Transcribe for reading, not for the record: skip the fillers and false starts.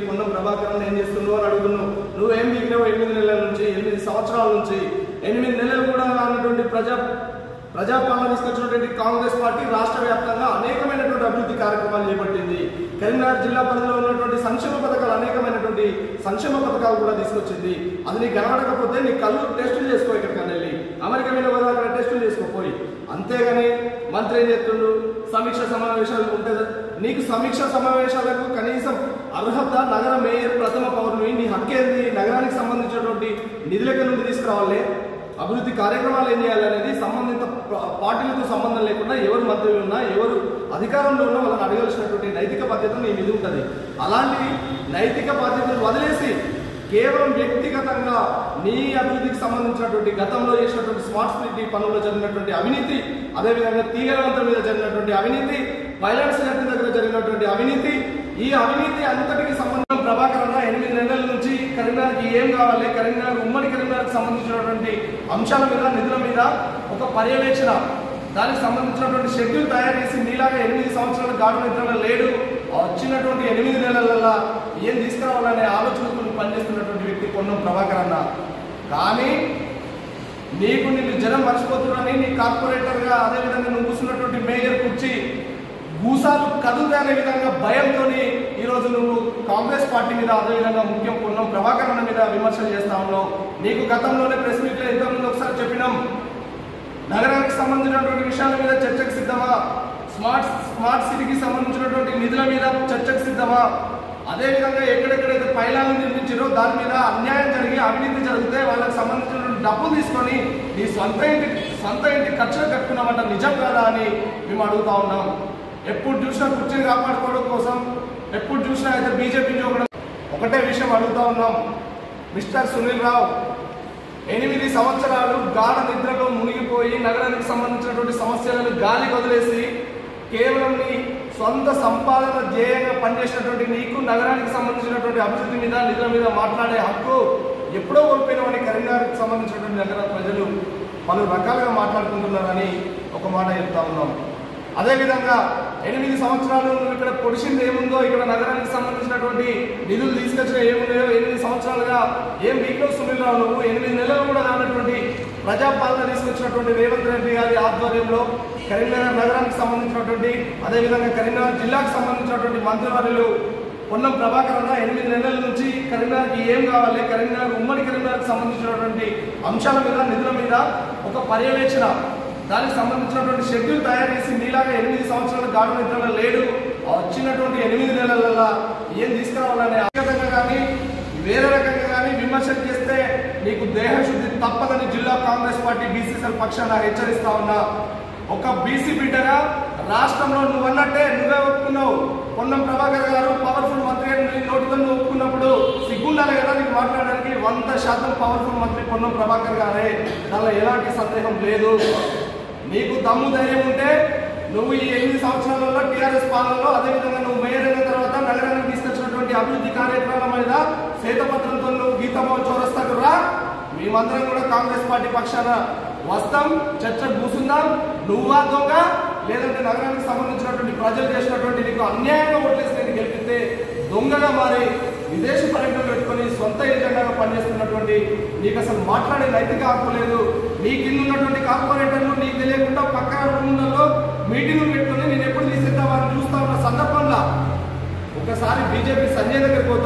పొన్నం ప్రభాకరన్ ఏం చేస్తున్నావు అని అడుగుతున్నావు. నువ్వేం మిగిలినావు 8 నెలల నుంచి, 8 సంవత్సరాల నుంచి, 8 నెలలు కూడా అన్నటువంటి ప్రజాపాలన తీసుకొచ్చినటువంటి కాంగ్రెస్ పార్టీ రాష్ట్ర వ్యాప్తంగా అనేకమైనటువంటి అభివృద్ధి కార్యక్రమాలు చేపట్టింది. కరీంనగర్ జిల్లా పరిధిలో ఉన్నటువంటి సంక్షేమ పథకాలు అనేకమైనటువంటి సంక్షేమ పథకాలు కూడా తీసుకొచ్చింది. అది నీకు కనబడకపోతే నీ కళ్ళు టెస్టులు చేసుకో, ఇక్కడికన్నా వెళ్ళి అమెరికా మీద కూడా అక్కడ టెస్టులు చేసుకోపోయి. అంతేగాని మంత్రి ఏం చెప్తుండు, సమీక్ష సమావేశాలు ఉంటుంది. నీకు సమీక్ష సమావేశాలకు కనీసం అర్హత నగర మేయర్ ప్రథమ పౌరుని, నీ హక్కేంది, నగరానికి సంబంధించినటువంటి నిధులకి నుండి తీసుకురావాలి, అభివృద్ధి కార్యక్రమాలు ఏం చేయాలనేది సంబంధిత పార్టీలతో సంబంధం లేకుండా ఎవరు మంత్రి ఉన్నా ఎవరు అధికారంలో ఉన్నా వాళ్ళని అడగాల్సినటువంటి నైతిక బాధ్యత నీ మీద ఉంటుంది. అలాంటి నైతిక బాధ్యతలు వదిలేసి కేవలం వ్యక్తిగతంగా నీ అభివృద్ధికి సంబంధించినటువంటి గతంలో చేసినటువంటి స్మార్ట్ సిటీ పనుల్లో జరిగినటువంటి అవినీతి, అదేవిధంగా తీగలవంతం మీద జరిగినటువంటి అవినీతి, పైలట్ సెంటర్ దగ్గర జరిగినటువంటి అవినీతి, ఈ అవినీతి అంతటికి సంబంధం ప్రభాకరన్ 8 నెలల నుంచి కరీంనగర్కి ఏం కావాలి, కరీంనగర్ ఉమ్మడి కరీంనగర్కి సంబంధించినటువంటి అంశాల మీద, నిధుల మీద ఒక పర్యవేక్షణ, దానికి సంబంధించినటువంటి షెడ్యూల్ తయారు చేసి నీలాగా 8 సంవత్సరాల గాఢ నిద్రలో లేడు, వచ్చినటువంటి 8 నెలలలో ఏం తీసుకురావాలనే ఆలోచనతో పనిచేస్తున్నటువంటి వ్యక్తి పొన్నం ప్రభాకరన్. కానీ నిన్ను జనం మర్చిపోతున్నారని నీ కార్పొరేటర్గా, అదేవిధంగా నువ్వు కూర్చున్నటువంటి మేయర్ కుర్చీ భూసాలు కదులుతాయనే విధంగా భయంతో ఈరోజు నువ్వు కాంగ్రెస్ పార్టీ మీద, అదేవిధంగా ముఖ్యం పొన్నం ప్రభాకరన్ మీద విమర్శలు చేస్తా ఉన్నావు. నీకు గతంలోనే ప్రెస్ మీట్లో ఇంతకుముందు ఒకసారి చెప్పినాం, నగరానికి సంబంధించినటువంటి విషయాల మీద చర్చకు సిద్ధమా, స్మార్ట్ సిటీకి సంబంధించినటువంటి నిధుల మీద చర్చకు సిద్ధమా, అదేవిధంగా ఎక్కడెక్కడైతే పైలాలను నిర్మించారో దాని మీద అన్యాయం జరిగి అవినీతి జరిగితే వాళ్ళకి సంబంధించినటువంటి డబ్బు తీసుకొని నీ సొంత ఇంటి ఖర్చులు కట్టుకున్నామంట, నిజం కాదా అని మేము అడుగుతా ఉన్నాం. ఎప్పుడు చూసినా కుర్చీని కాపాడుకోవడం కోసం, ఎప్పుడు చూసినా అయితే బీజేపీ చూడడం. ఒకటే విషయం అడుగుతా ఉన్నాం, మిస్టర్ సునీల్ రావు 8 సంవత్సరాలు గాఢ నిద్రలో మునిగిపోయి నగరానికి సంబంధించినటువంటి సమస్యలను గాలి వదిలేసి కేవలం నీ సొంత సంపాదన ధ్యేయంగా పనిచేసినటువంటి నీకు నగరానికి సంబంధించినటువంటి అభివృద్ధి మీద, నిధుల మీద మాట్లాడే హక్కు ఎప్పుడో కోల్పోయినామని కరీంనగర్కి సంబంధించినటువంటి నగర ప్రజలు పలు రకాలుగా మాట్లాడుకుంటున్నారని ఒక మాట చెప్తా ఉన్నాం. అదేవిధంగా 8 సంవత్సరాలు నువ్వు ఇక్కడ పొడిచింది ఏముందో, ఇక్కడ నగరానికి సంబంధించినటువంటి నిధులు తీసుకొచ్చిన ఏమున్నాయో 8 సంవత్సరాలుగా ఏం వీక్లో సునీల్ రావు నువ్వు 8 నెలలు కూడా రానటువంటి ప్రజాపాలన తీసుకొచ్చినటువంటి రేవంత్ రెడ్డి గారి ఆధ్వర్యంలో కరీంనగర్ నగరానికి సంబంధించినటువంటి, అదేవిధంగా కరీంనగర్ జిల్లాకు సంబంధించినటువంటి మంత్రివర్యులు పొన్నం ప్రభాకరన్ 8 నెలల నుంచి కరీంనగర్కి ఏం కావాలి, కరీంనగర్ ఉమ్మడి కరీంనగర్కి సంబంధించినటువంటి అంశాల మీద, నిధుల మీద ఒక పర్యవేక్షణ, దానికి సంబంధించినటువంటి షెడ్యూల్ తయారు చేసి నీలాగా 8 సంవత్సరాల గాఢ నిద్రలో లేడు, వచ్చినటువంటి 8 నెలలలో ఏం తీసుకురావాలనే ఆలోచనగా కానీ వేరే రకంగా కానీ విమర్శలు చేస్తే నీకు దేహశుద్ధి తప్పదని జిల్లా కాంగ్రెస్ పార్టీ బీసీసీఎల్ పక్షాన హెచ్చరిస్తా ఉన్నా. ఒక బీసీ బిడ్డగా రాష్ట్రంలో నువ్వు అన్నట్టే నువ్వే ఒప్పుకున్నావు. పొన్నం ప్రభాకర్ గారు పవర్ఫుల్ మంత్రి అని నోటితో నువ్వు ఒప్పుకున్నప్పుడు సిగ్గుండాలి కదా నీకు మాట్లాడడానికి. 100% పవర్ఫుల్ మంత్రి పొన్నం ప్రభాకర్ గారే, దానిలో ఎలాంటి సందేహం లేదు. నీకు దమ్ము ధైర్యం ఉంటే నువ్వు ఈ 8 సంవత్సరాలలో టీఆర్ఎస్ పాలనలో, అదేవిధంగా నువ్వు మేయర్ అయిన తర్వాత నగరానికి తీసుకొచ్చినటువంటి అభివృద్ధి కార్యక్రమాల మీద శ్వేతపత్రంతో నువ్వు గీతామోహన్ చౌరస్తాకు రా, మేమందరం కూడా కాంగ్రెస్ పార్టీ పక్షాన వస్తాం, చర్చకు కూర్చుందాం. నువ్వా దొంగ, లేదంటే నగరానికి సంబంధించినటువంటి ప్రజలు చేసినటువంటి నీకు అన్యాయంగా ఓట్లేసి నేను గెలిపితే దొంగగా మారి విదేశీ పర్యటనలు పెట్టుకొని సొంత ఏజెండాగా పనిచేస్తున్నటువంటి నీకు అసలు మాట్లాడే నైతిక హక్కు లేదు. నీ కింద ఉన్నటువంటి కార్పొరేటర్లు నీకు తెలియకుండా పక్కన రూమ్లలో మీటింగ్లు పెట్టుకొని నేను ఎప్పుడు తీసేద్దామని చూస్తా ఉన్న సందర్భంలో ఒకసారి బీజేపీ సంజయ్ దగ్గరికి పోతాం.